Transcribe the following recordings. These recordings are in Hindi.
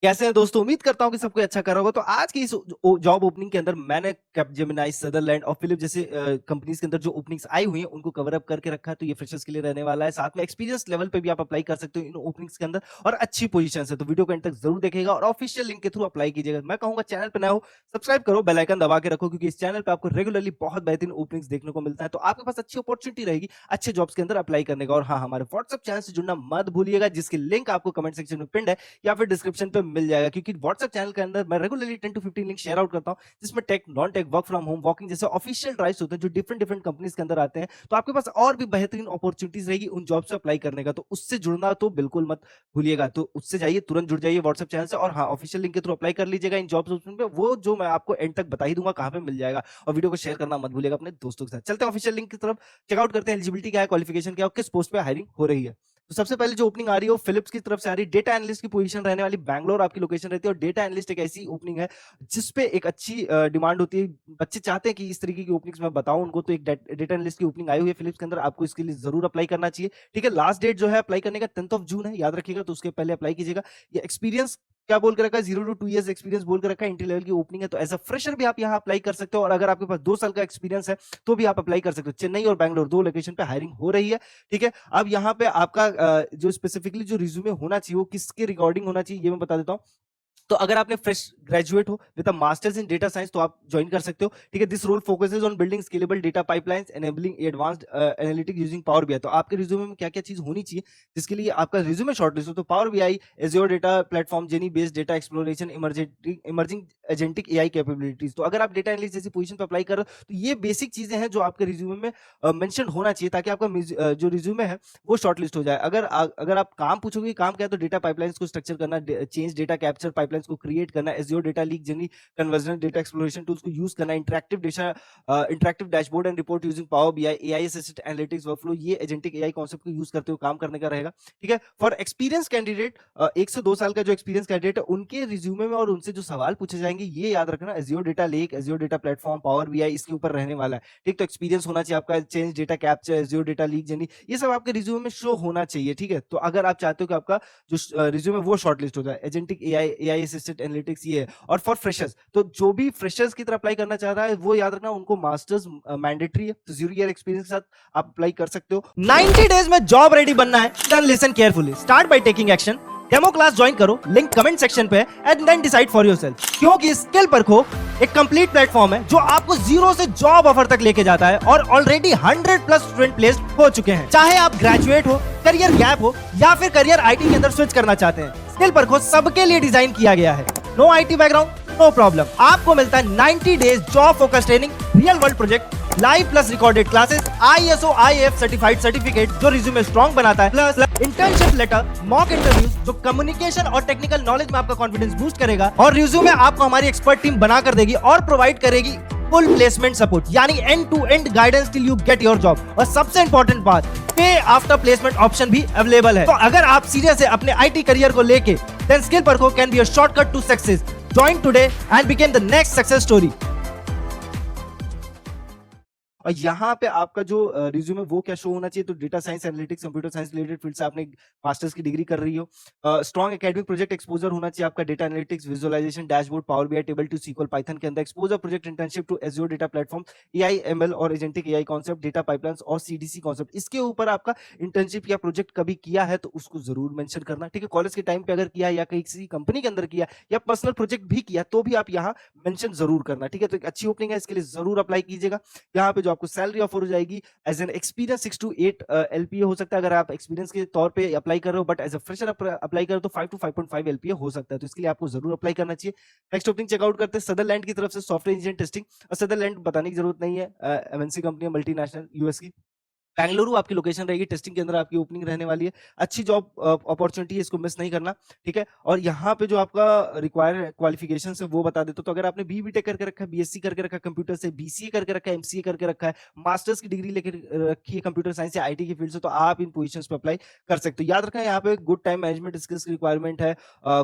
कैसे हैं दोस्तों? उम्मीद करता हूँ कि सब कोई अच्छा कर रहा होगा। तो आज की इस जॉब ओपनिंग के अंदर मैंने कैपजेमिनी, सदरलैंड और फिलिप जैसे कंपनीज के अंदर जो ओपनिंग्स आई हुई हैं उनको कवर अप करके रखा है। तो ये फ्रेशर्स के लिए रहने वाला है। साथ में एक्सपीरियंस लेवल पे भी आप अप्लाई कर सकते हो इन ओपनिंग्स के अंदर और अच्छी पोजीशन है। तो वीडियो को एंड तक जरूर देखिएगा और ऑफिशियल लिंक के थ्रू अप्लाई कीजिएगा। मैं कहूंगा चैनल पर नया हो, सब्सक्राइब करो, बेल आइकन दबा के रखो, क्योंकि इस चैनल पे आपको रेगुलरली बहुत बेहतरीन ओपनिंग्स देखने को मिलता है। तो आपके पास अच्छी अपॉर्चुनिटी रहेगी अच्छे जॉब्स के अंदर अप्लाई करने का। और हाँ, हमारे व्हाट्सएप चैनल से जुड़ना मत भूलिएगा, जिसकी लिंक आपको कमेंट सेक्शन में पिंड है या फिर डिस्क्रिप्शन पे मिल जाएगा। क्योंकि व्हाट्सएप चैनल के अंदर मैं regularly 10 to 15 link share out करता हूं, जिसमें tech, non tech, work from home, walking जैसे ऑफिशियल ड्राइव्स होते हैं जो डिफरेंट डिफरेंट कंपनीज के अंदर आते हैं। तो आपके पास और भी बेहतरीन अपॉर्चुनिटीज रहेगी उन जॉब से अप्लाई करने का। तो उससे जुड़ना तो बिल्कुल मत भूलिएगा। तो उससे जाइए, तुरंत जुड़ जाइए व्हाट्सएप चैनल से। और हाँ, ऑफिशियल लिंक के थ्रू अप्लाई कर लीजिएगा इन जॉब्स पे, वो जो मैं आपको एंड तक बता ही दूंगा कहां पे मिल जाएगा। और वीडियो को शेयर करना मत भूलिएगा अपने दोस्तों के साथ। चलते हैं ऑफिशियल लिंक की तरफ, चेकआउट करते हैं एलिजिबिलिटी क्या है, क्वालिफिकेशन क्या है और किस पोस्ट पे हायरिंग हो रही है। तो सबसे पहले जो ओपनिंग आ रही है वो फिलिप्स की तरफ से आ रही है। डेटा एनालिस्ट की पोजीशन रहने वाली, बैंगलोर आपकी लोकेशन रहती है। और डेटा एनालिस्ट एक ऐसी ओपनिंग है जिसपे एक अच्छी डिमांड होती है। बच्चे चाहते हैं कि इस तरीके की ओपनिंग्स मैं बताऊं उनको। तो एक डेटा एनालिस्ट की ओपनिंग आई हुई है फिलिप्स के अंदर, आपको इसके लिए जरूर अप्लाई करना चाहिए। ठीक है, लास्ट डेट जो है अप्लाई करने का 10th of June है, याद रखिएगा। तो उसके पहले अप्लाई कीजिएगा। ये एक्सपीरियंस क्या बोल के रखा है, 0 to 2 years एक्सपीरियंस बोल के रखा है। इंट्री लेवल की ओपनिंग है, तो एज अ फ्रेशर भी आप यहाँ अप्लाई कर सकते हो। और अगर आपके पास 2 साल का एक्सपीरियंस है तो भी आप अप्लाई कर सकते हो। चेन्नई और बैंगलोर दो लोकेशन पे हायरिंग हो रही है। ठीक है, अब यहाँ पे आपका जो स्पेसिफिकली जो रिज्यूमे होना चाहिए वो किसके रिकॉर्डिंग होना चाहिए ये मैं बता देता हूँ। तो अगर आपने फ्रेश ग्रेजुएट हो with a masters in data science तो आप ज्वाइन कर सकते हो। ठीक है, this role focuses on building scalable data pipelines enabling advanced analytics using power BI. तो आपके रिज्यूमे में क्या क्या चीज होनी चाहिए जिसके लिए आपका रिज्यूमे शॉर्टलिस्ट हो? तो power BI, Azure data platform, jenny based data exploration, emerging agentic AI capabilities. तो अगर आप डेटा एनालिस्ट जैसी पोजीशन पर अप्लाई कर रहे हो तो ये बेसिक चीजें हैं जो आपके रिज्यूमे में मेंशन होना चाहिए, ताकि आपका जो रिज्यूमे है वो शॉर्टलिस्ट हो जाए। अगर आप काम पूछोगे, काम क्या है, तो डेटा पाइपलाइंस को स्ट्रक्चर करना, चेंज डेटा कैप्चर पाइपलाइंस को क्रिएट करना, Azure data leak generally conversion data exploration tools को यूज करना, interactive dashboard and report using power BI, AI assisted analytics workflow, ये एजेंटिक एआई कॉन्सेप्ट को यूज करते हुए काम करने का रहेगा। ठीक है, फॉर एक्सपीरियंस कैंडिडेट, 1 से 2 साल का जो एक्सपीरियंस कैंडिडेट है उनके रिज्यूमे में और उनसे जो सवाल पूछे जाएंगे ये याद रखना, Azure data lake, Azure data platform, power BI इसके ऊपर रहने वाला है। ठीक, तो एक्सपीरियंस होना चाहिए आपका, change data capture, Azure data leak generally, ये सब आपके रिज्यूमे में शो होना चाहिए। ठीक है, तो अगर आप चाहते हो कि आपका जो रिज्यूमे वो शॉर्टलिस्ट हो जाए, agentic AI, AI assisted analytics ये है। और फॉर फ्रेशर्स, तो जो भी फ्रेशर्स की तरफ अप्लाई करना चाह रहा है वो याद रखना उनको मास्टर्स मैंडेटरी है। तो 0 year एक्सपीरियंस के साथ आप अप्लाई कर सकते हो। 90 डेज में जॉब रेडी बनना है, then listen carefully, start by taking action. Demo class join करो, लिंक कमेंट सेक्शन पे and then decide for yourself. क्योंकि स्किल परखो एक कंप्लीट प्लेटफॉर्म है जो आपको जीरो से जॉब ऑफर तक लेके जाता है और ऑलरेडी 100+ स्टूडेंट प्लेस्ड हो चुके हैं। चाहे आप ग्रेजुएट हो, करियर गैप हो या फिर करियर आईटी के अंदर स्विच करना चाहते हैं, स्किल परखो सबके लिए डिजाइन किया गया है। No IT background, no problem, आपको मिलता है 90 days job focus training, real world project, live plus recorded classes, ISO IAF certified certificate जो रिज्यूमे स्ट्रांग बनाता है, plus internship letter, mock interviews जो कम्युनिकेशन और टेक्निकल नॉलेज में आपका कॉन्फिडेंस बूस्ट करेगा, और रिज्यूमे आपको हमारी एक्सपर्ट टीम बना कर देगी और प्रोवाइड करेगी फुल प्लेसमेंट सपोर्ट, यानी end to end guidance till you get your job. और सबसे इंपॉर्टेंट बात, पे आफ्टर प्लेसमेंट ऑप्शन भी अवेलेबल है। तो अगर आप सीरियस है अपने आईटी करियर को लेके, देन स्किल परखो can be a shortcut to success. Join today and become the next success story. और यहाँ पे आपका जो रिज्यूमे वो क्या शो होना चाहिए, तो data science, analytics, computer science related field से आपने मास्टर्स की डिग्री कर रही हो, स्ट्रॉन्ग एकेडमिक प्रोजेक्ट एक्सपोजर होना चाहिए आपका, data analytics, visualisation, dashboard, Power BI, table to SQL, Python के अंदर exposure, project internship to Azure data platform, AI ML और agentic AI concept, data pipelines और सीडीसी कॉन्सेप्ट, इसके ऊपर आपका इंटर्नशिप या प्रोजेक्ट कभी किया है तो उसको जरूर मेंशन करना। ठीक है, कॉलेज के टाइम पे अगर किया या किसी कंपनी के अंदर किया या पर्सनल प्रोजेक्ट भी किया तो भी आप यहाँ मेंशन जरूर करना। ठीक है, तो एक अच्छी ओपनिंग है, इसके लिए जरूर अप्लाई कीजिएगा। यहाँ पे जो आपको सैलरी ऑफर जाएगी as an experience 6 to 8 LPA हो सकता है अगर आप एक्सपीरियंस के तौर पे अप्लाई कर रहे हो, but as a fresher apply कर रहे हो तो 5 to 5.5 LPA हो सकता है। तो इसके लिए आपको जरूर अप्लाई करना चाहिए। नेक्स्ट ओपनिंग चेकआउट करते हैं सदरलैंड की तरफ से, सॉफ्टवेयर इंजीनियर टेस्टिंग। और सदरलैंड बताने की जरूरत नहीं है, एमएनसी कंपनी है, मल्टीनेशनल यूएस की। बेंगलुरु आपकी लोकेशन रहेगी, टेस्टिंग के अंदर आपकी ओपनिंग रहने वाली है। अच्छी जॉब अपॉर्चुनिटी है, इसको मिस नहीं करना। ठीक है, और यहाँ पे जो आपका रिक्वायर क्वालिफिकेशन है वो बता देते हो। तो अगर आपने BTech करके रखा है, BSc करके रखा है कंप्यूटर से, BCA करके रखा है, MCA करके रखा है, मास्टर्स की डिग्री लेकर रखी है कंप्यूटर साइंस या IT की फील्ड से, तो आप इन पोजिशन पे अप्लाई कर सकते हो। याद रखना यहाँ पे गुड टाइम मैनेजमेंट स्किल्स की रिक्वायरमेंट है,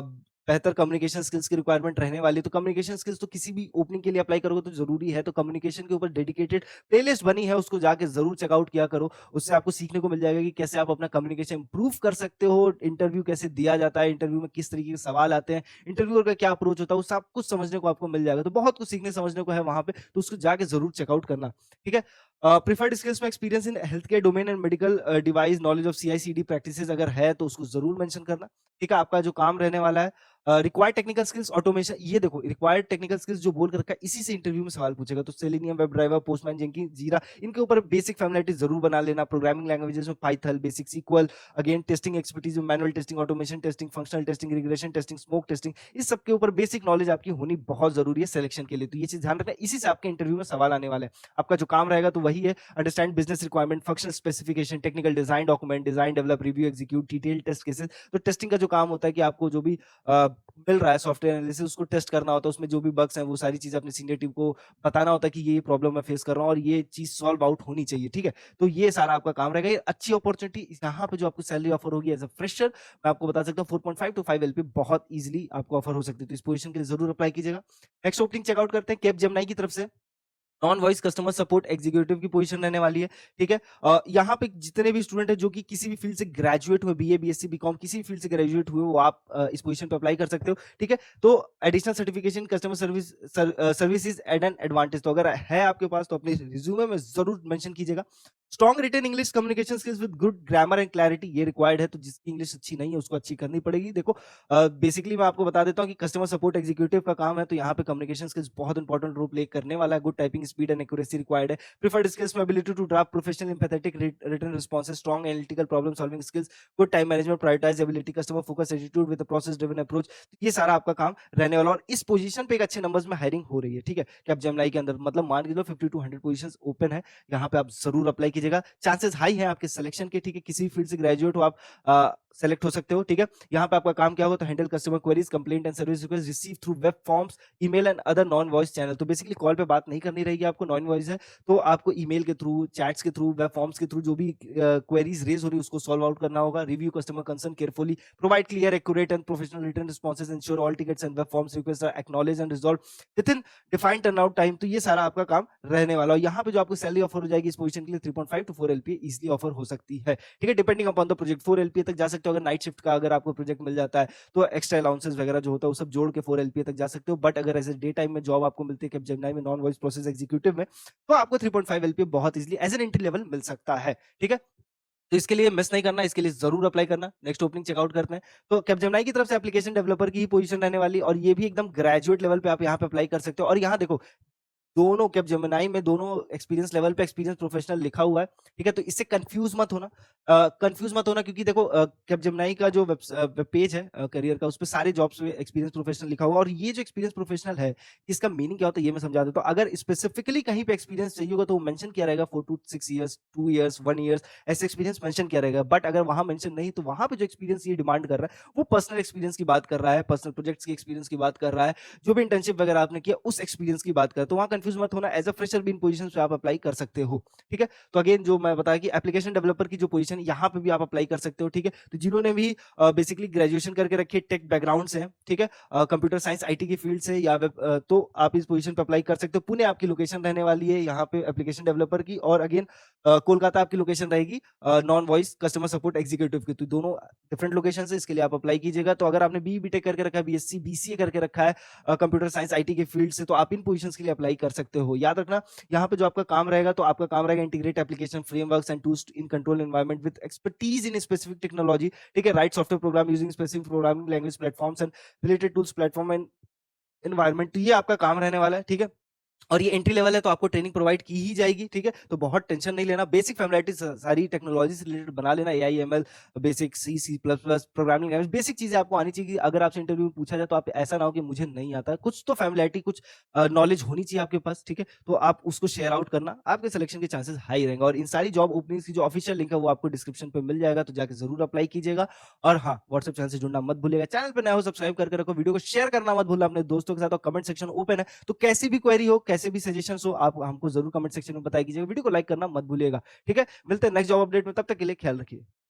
बेहतर कम्युनिकेशन स्किल्स की रिक्वायरमेंट रहने वाली है, तो कम्युनिकेशन स्किल्स तो किसी भी ओपनिंग के लिए अप्लाई करोगे तो ज़रूरी है, तो कम्युनिकेशन के ऊपर डेडिकेटेड प्लेलिस्ट बनी है, उसको जाके ज़रूर चेकआउट किया करो। उससे आपको सीखने को मिल जाएगा कि कैसे आप अपना कम्युनिकेशन इम्प्रूव कर सकते हो, इंटरव्यू कैसे दिया जाता है, इंटरव्यू में किस तरीके के सवाल आते हैं, इंटरव्यूअर का क्या अप्रोच होता है, वो सब कुछ समझने को आपको मिल जाएगा। तो बहुत कुछ सीखने समझने को है वहाँ पे, तो उसको जाके ज़रूर चेकआउट करना, ठीक है? प्रेफर्ड स्किल्स में experience in health care domain and medical device, knowledge of सीआई/सीडी practices अगर है तो उसको ज़रूर मेंशन करना, ठीक है? आपका जो काम रहने वाला है रिक्वायर्ड टेक्निकल स्किल्स ऑटोमेशन, ये देखो रिक्वायर्ड टेक्निकल स्किल्स जो बोल के रखा है इसी से इंटरव्यू में सवाल पूछेगा, तो Selenium, web driver, Postman, Jenkins, Jira, इनके ऊपर बेसिक फैमिलिटी जरूर बना लेना। प्रोग्रामिंग लैंग्वेजेस में Python, basic SQL, again testing expertise में manual testing, automation testing, functional testing, regression testing, smoke testing, इस सब के ऊपर बेसिक नॉलेज आपकी होनी बहुत जरूरी है सिलेक्शन के लिए। तो ये चीज ध्यान रखना, इसी से आपके इंटरव्यू में सवाल आने वाले हैं। आपका जो काम रहेगा तो वही है, understand business requirement, functional specification, technical design document, design develop, review, execute, detail test cases. तो टेस्टिंग का जो काम होता है कि आपको जो भी मिल रहा है सॉफ्टवेयर एनालिसिस, उसको टेस्ट करना होता है, उसमें जो भी बग्स हैं वो सारी चीजें अपने सीनियर टीम को बताना होता है कि ये प्रॉब्लम मैं फेस कर रहा हूँ और ये चीज सॉल्व आउट होनी चाहिए, ठीक है? तो ये सारा आपका काम रहेगा। ये अच्छी अपॉर्चुनिटी, यहाँ पे जो आपको सैलरी ऑफर होगी एज अ फ्रेशर, मैं आपको बता सकता हूँ 4.5 टू 5 एलपी बहुत इजीली आपको ऑफर हो सकती है, तो इस पोजीशन के लिए जरूर अप्लाई कीजिएगा। नेक्स्ट ओपनिंग चेकआउट करते हैं कैप जेमिनी की तरफ से, non voice customer support executive की पोजीशन रहने वाली है, ठीक है? यहाँ पे जितने भी स्टूडेंट हैं जो कि किसी भी फील्ड से ग्रेजुएट हुए, बीए, बीएससी, बीकॉम, किसी भी फील्ड से ग्रेजुएट हुए, वो आप इस पोजीशन पे अप्लाई कर सकते हो, ठीक है? तो additional certification customer service is add an advantage, तो अगर है आपके पास तो अपने रिज्यूमे में जरूर मेंशन कीजिएगा। Strong written English communication skills with good grammar and clarity, ये रिक्वायर्ड है, तो जिसकी इंग्लिश अच्छी नहीं है उसको अच्छी करनी पड़ेगी। देखो बेसिकली मैं आपको बता देता हूँ कि कस्टमर सपोर्ट एग्जीक्यूटिव का काम है, तो यहाँ पे कम्युनिकेशन स्किल्स बहुत इंपॉर्टेंट रोल प्ले करने वाला है। Good typing speed and accuracy required है। प्रीफर्ड स्किल्स में ability to draft professional empathetic written responses, strong analytical problem solving skills, good time management, prioritise ability, customer focus attitude with process driven approach, ये सारा आपका काम रहने वाला। और इस पोजीशन पे एक अच्छे नंबर्स में हायरिंग हो रही है, ठीक है? कैप जेमिनी के अंदर, मतलब मान के चलो 50 टू 100 पोजीशंस ओपन है, यहाँ पे आप जरूर अप्लाई कीजिएगा। चांसेस हाई है आपके सिलेक्शन के, ठीक है? किसी भी फील्ड से ग्रेजुएट हो आप सेलेक्ट हो सकते हो, ठीक है? यहाँ पे आपका काम क्या होगा, तो handle customer queries, complaint and service request receive through web forms, email and other non voice channel. तो बेसिकली कॉल पे बात नहीं करनी रहेगी आपको, नॉन वॉइस है, तो आपको ईमेल के थ्रू, चैट्स के थ्रू, वेब फॉर्म्स के थ्रू जो भी क्वेरीज रेज हो रही है उसको सॉल्व आउट करना होगा। Review customer concern carefully, provide clear, accurate and professional written responses, ensure all tickets and web forms request are acknowledge and resolve within defined turnout time. तो ये सारा आपका काम रहने वाला है। यहाँ पे जो आपको सैलरी ऑफर हो जाएगी इस पोजीशन के लिए 3.5 टू 4 एलपीए इजीली ऑफर हो सकती है, ठीक है? Depending upon the project 4 LPA तक जा सकते हो। अगर नाइट शिफ्ट का अगर आपको प्रोजेक्ट मिल जाता है तो एक्स्ट्रा अलाउंसेस वगैरह जो होता है वो सब जोड़ के 4 एलपीए तक जा सकते हो। बट अगर एज ए डे टाइम में जॉब आपको मिलती है कैपजेमिनी में, नॉन वॉइस प्रोसेस एग्जीक्यूटिव में, तो आपको 3.5 एलपीए बहुत easily as an entry level मिल सकता है, ठीक है? तो इसके लिए मिस नहीं करना, इसके लिए जरूर अप्लाई करना। नेक्स्ट ओपनिंग चेकआउट करते हैं, तो कैपजेमिनी की तरफ से एप्लीकेशन डेवलपर की ही पोजीशन रहने वाली, और ये भी एकदम ग्रेजुएट लेवल पे आप यहाँ पे अप्लाई कर सकते हो। और यहाँ देखो दोनों कैपजेमिनी में दोनों एक्सपीरियंस लेवल पे एक्सपीरियंस प्रोफेशनल लिखा हुआ है, ठीक है? तो इससे कंफ्यूज मत होना, कंफ्यूज मत होना, क्योंकि देखो कैपजेमिनी का जो वेब पेज है करियर का, उस पे सारे जॉब्स में एक्सपीरियंस प्रोफेशनल लिखा हुआ है। और ये जो एक्सपीरियंस प्रोफेशनल है, इसका मीनिंग क्या होता है ये मैं समझा देता हूँ। अगर स्पेसिफिकली कहीं पे एक्सपीरियंस चाहिए होगा तो वो मेंशन किया रहेगा 4 टू 6 इयर्स, 2 इयर्स, 1 ईयर्स, ऐसे एक्सपीरियंस मेंशन किया रहेगा। बट अगर वहां मेंशन नहीं, तो वहां पे जो एक्सपीरियंस ये डिमांड कर रहा है वो पर्सनल एक्सपीरियंस की बात कर रहा है, पर्सनल प्रोजेक्ट्स की एक्सपीरियंस की बात कर रहा है, जो भी इंटर्नशिप वगैरह आपने किया उस एक्सपीरियंस की बात कर, तो वहां कंफ्यूज मत होना। एज अ फ्रेशर भी इन पोजीशन पे आप अप्लाई कर सकते हो, ठीक है? तो अगेन जो मैं बताया कि एप्लीकेशन डेवलपर की जो पोजीशन है यहाँ पे भी आप अप्लाई कर सकते हो, ठीक है? तो जिन्होंने भी बेसिकली ग्रेजुएशन करके रखे, टेक बैकग्राउंड से, ठीक है, कंप्यूटर साइंस आईटी की फील्ड से, या तो आप इस पोजीशन पे अप्लाई कर सकते हो। पुणे आपकी लोकेशन रहने वाली है यहाँ पे एप्लीकेशन डेवलपर की, और अगेन कोलकाता आपकी लोकेशन रहेगी non voice customer support executive की। तो दोनों डिफरेंट लोकेशन है, इसके लिए आप अप्लाई कीजिएगा। तो अगर आपने बीटेक करके रखा है, बीएससी बीसीए करके रखा है कंप्यूटर साइंस आईटी के फील्ड से, तो आप इन पोजीशंस के लिए अप्लाई कर सकते हो। याद रखना यहाँ पे जो आपका काम रहेगा, तो आपका काम रहेगा integrate application frameworks and tools in control environment with expertise in specific technology, ठीक है? Right software program using specific programming language platforms and related tools platform and environment. तो ये आपका काम रहने वाला है, ठीक है? और ये एंट्री लेवल है, तो आपको ट्रेनिंग प्रोवाइड की ही जाएगी, ठीक है? तो बहुत टेंशन नहीं लेना। बेसिक फैमिलिटी सारी टेक्नोलॉजी से रिलेटेड बना लेना, AI, ML, basic C, C plus plus, programming language, basic चीजें आपको आनी चाहिए। अगर आपसे इंटरव्यू में पूछा जाए तो आप ऐसा ना हो कि मुझे नहीं आता, कुछ तो फैमिलिटी, कुछ नॉलेज होनी चाहिए आपके पास, ठीक है? तो आप उसको शेयर आउट करना, आपके सिलेक्शन के चांसेस हाई रहेंगे। और इन सारी जॉब ओपनिंग्स की जो ऑफिशियल लिंक है वो आपको डिस्क्रिप्शन पे मिल जाएगा, तो जाके जरूर अप्लाई कीजिएगा। और हाँ, व्हाट्सएप चैनल से जुड़ना मत भूलिएगा। चैनल पर नया हो सब्सक्राइब करके रखो, वीडियो को शेयर करना मत भूलना अपने दोस्तों के साथ, और कमेंट सेक्शन ओपन है, तो कैसी भी क्वेरी हो, कैसे भी सजेशन हो, आप हमको जरूर कमेंट सेक्शन में बताइए कीजिएगा। वीडियो को लाइक करना मत भूलिएगा, ठीक है? मिलते हैं नेक्स्ट जॉब अपडेट में, तब तक के लिए ख्याल रखिए।